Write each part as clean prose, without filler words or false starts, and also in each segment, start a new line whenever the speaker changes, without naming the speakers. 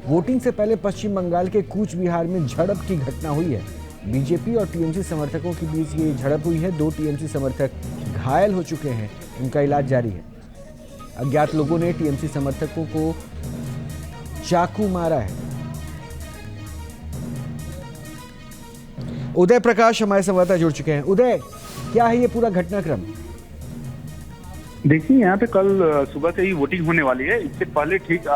Voting से पहले पश्चिम बंगाल के कूच बिहार में झड़प की घटना हुई है। बीजेपी और टीएमसी समर्थकों के बीच ये झड़प हुई है। 2 टीएमसी समर्थक घायल हो चुके हैं, उनका इलाज जारी है। अज्ञात लोगों ने टीएमसी समर्थकों को चाकू मारा है। उदय प्रकाश हमारे संवाददाता जुड़ चुके हैं। उदय, क्या है ये पूरा घटनाक्रम?
देखिए, यहाँ पे कल सुबह से ही वोटिंग होने वाली है। इससे पहले ठीक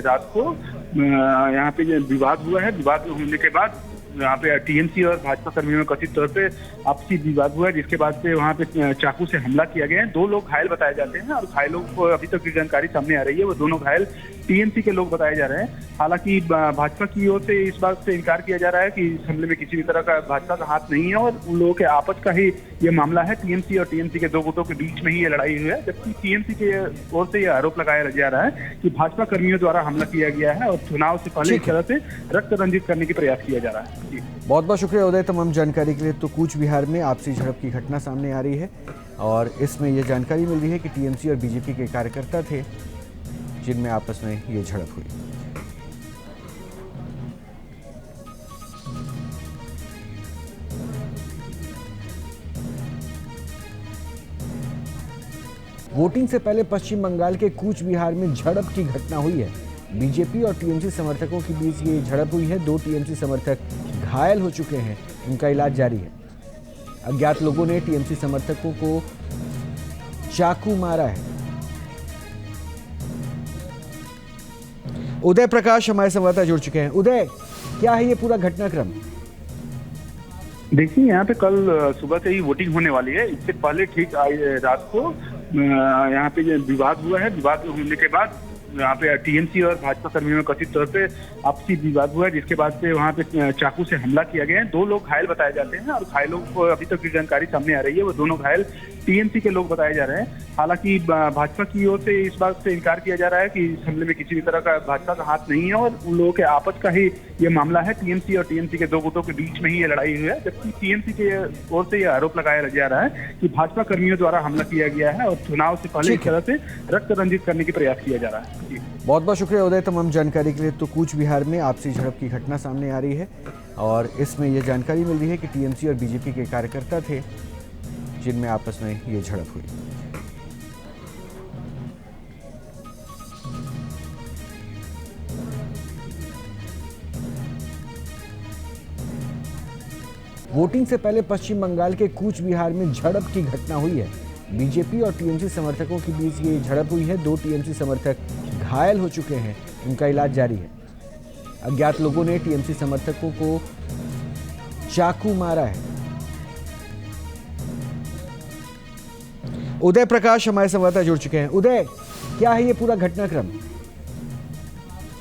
रात को यहाँ पे विवाद हुआ है। विवाद होने के बाद यहाँ पे टीएमसी और भाजपा कर्मियों में कथित तौर पे आपसी विवाद हुआ है, जिसके बाद से वहाँ पे चाकू से हमला किया गया है। 2 लोग घायल बताए जाते हैं और घायलों को अभी तक की जानकारी सामने आ रही है, वो दोनों घायल टीएमसी के लोग बताए जा रहे हैं। हालांकि भाजपा की ओर से इस बात से इनकार किया जा रहा है कि इस हमले में किसी भी तरह का भाजपा का हाथ नहीं है और उन लोगों के आपस का ही ये मामला है। टीएमसी और टीएमसी के 2 गुटों के बीच में ही ये लड़ाई हुई है, जबकि टीएमसी के ओर से यह आरोप लगाया जा रहा है कि भाजपा कर्मियों द्वारा हमला किया गया है और चुनाव से पहले इस तरह से रक्त रंजित करने की प्रयास किया जा रहा है।
बहुत बहुत शुक्रिया उदय तमाम जानकारी के लिए। तो कूच बिहार में आपसी झड़प की घटना सामने आ रही है और इसमें यह जानकारी मिल रही है कि टीएमसी और बीजेपी के कार्यकर्ता थे जिनमें आपस में ये झड़प हुई। वोटिंग से पहले पश्चिम बंगाल के कूच बिहार में झड़प की घटना हुई है। बीजेपी और टीएमसी समर्थकों के बीच ये झड़प हुई है। 2 टीएमसी समर्थक घायल हो चुके हैं, उनका इलाज जारी है। अज्ञात लोगों ने टीएमसी समर्थकों को चाकू मारा है। उदय प्रकाश हमारे संवाददाता जुड़ चुके हैं। उदय, क्या है ये पूरा घटनाक्रम?
देखिए, यहाँ पे कल सुबह से ही वोटिंग होने वाली है। इससे पहले ठीक रात को यहाँ पे विवाद हुआ है। विवाद होने के बाद यहाँ पे टीएमसी और भाजपा कर्मियों में कथित तौर पे आपसी विवाद हुआ है, जिसके बाद से वहाँ पे चाकू से हमला किया गया है। 2 लोग घायल बताए जाते हैं और घायलों को अभी तक की जानकारी सामने आ रही है, वो दोनों घायल टीएमसी के लोग बताए जा रहे हैं। हालांकि भाजपा की ओर से इस बात से इनकार किया जा रहा है कि इस हमले में किसी भी तरह का भाजपा का हाथ नहीं है और उन लोगों के आपस का ही ये मामला है। टीएमसी और टीएमसी के 2 गुटों के बीच में ही ये लड़ाई हुई है, जबकि टीएमसी के ओर से यह आरोप लगाया जा रहा है कि भाजपा कर्मियों द्वारा हमला किया गया है और चुनाव से पहले इस तरह से रक्त रंजित करने की प्रयास किया जा रहा है।
बहुत बहुत शुक्रिया उदय तमाम जानकारी के लिए। तो कूच बिहार में आपसी झड़प की घटना सामने आ रही है और इसमें यह जानकारी मिल रही है कि टीएमसी और बीजेपी के कार्यकर्ता थे जिनमें आपस में ये झड़प हुई। वोटिंग से पहले पश्चिम बंगाल के कूच बिहार में झड़प की घटना हुई है। बीजेपी और टीएमसी समर्थकों के बीच ये झड़प हुई है। 2 टीएमसी समर्थक घायल हो चुके हैं, उनका इलाज जारी है। अज्ञात लोगों ने टीएमसी समर्थकों को चाकू मारा है। उदय प्रकाश हमारे संवाददाता जुड़ चुके हैं। उदय, क्या है ये पूरा घटनाक्रम?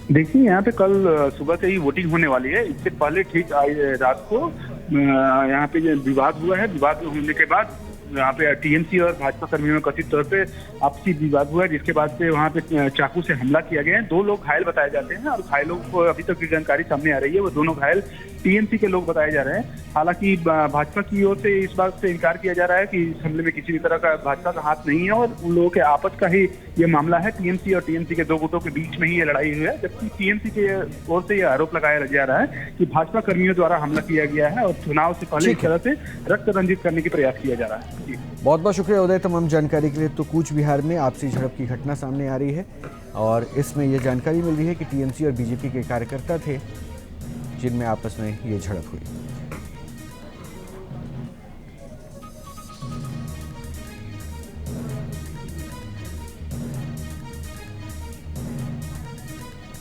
देखिए, यहाँ पे कल सुबह से ही वोटिंग होने वाली है। इससे पहले ठीक रात को यहाँ पे विवाद हुआ है। विवाद होने के बाद यहाँ पे टीएमसी और भाजपा कर्मियों में कथित तौर पे आपसी विवाद हुआ है, जिसके बाद से वहाँ पे चाकू से हमला किया गया है। 2 लोग घायल बताए जाते हैं और घायलों को अभी तक की जानकारी सामने आ रही है, वो दोनों घायल टीएमसी के लोग बताए जा रहे हैं। हालांकि भाजपा की ओर से इस बात से इनकार किया जा रहा है कि इस हमले में किसी भी तरह का भाजपा का हाथ नहीं है और उन लोगों के आपस का ही ये मामला है। टीएमसी और टीएमसी के 2 गुटों के बीच में ही ये लड़ाई हुई है, जबकि टीएमसी के ओर से यह आरोप लगाया जा रहा है कि भाजपा कर्मियों द्वारा हमला किया गया है और चुनाव से पहले इस तरह से रक्त रंजित करने की प्रयास किया जा रहा है।
बहुत बहुत शुक्रिया उदय तमाम जानकारी के लिए। तो कूच बिहार में आपसी झड़प की घटना सामने आ रही है और इसमें यह जानकारी मिल रही है कि टीएमसी और बीजेपी के कार्यकर्ता थे जिनमें आपस में ये झड़प हुई।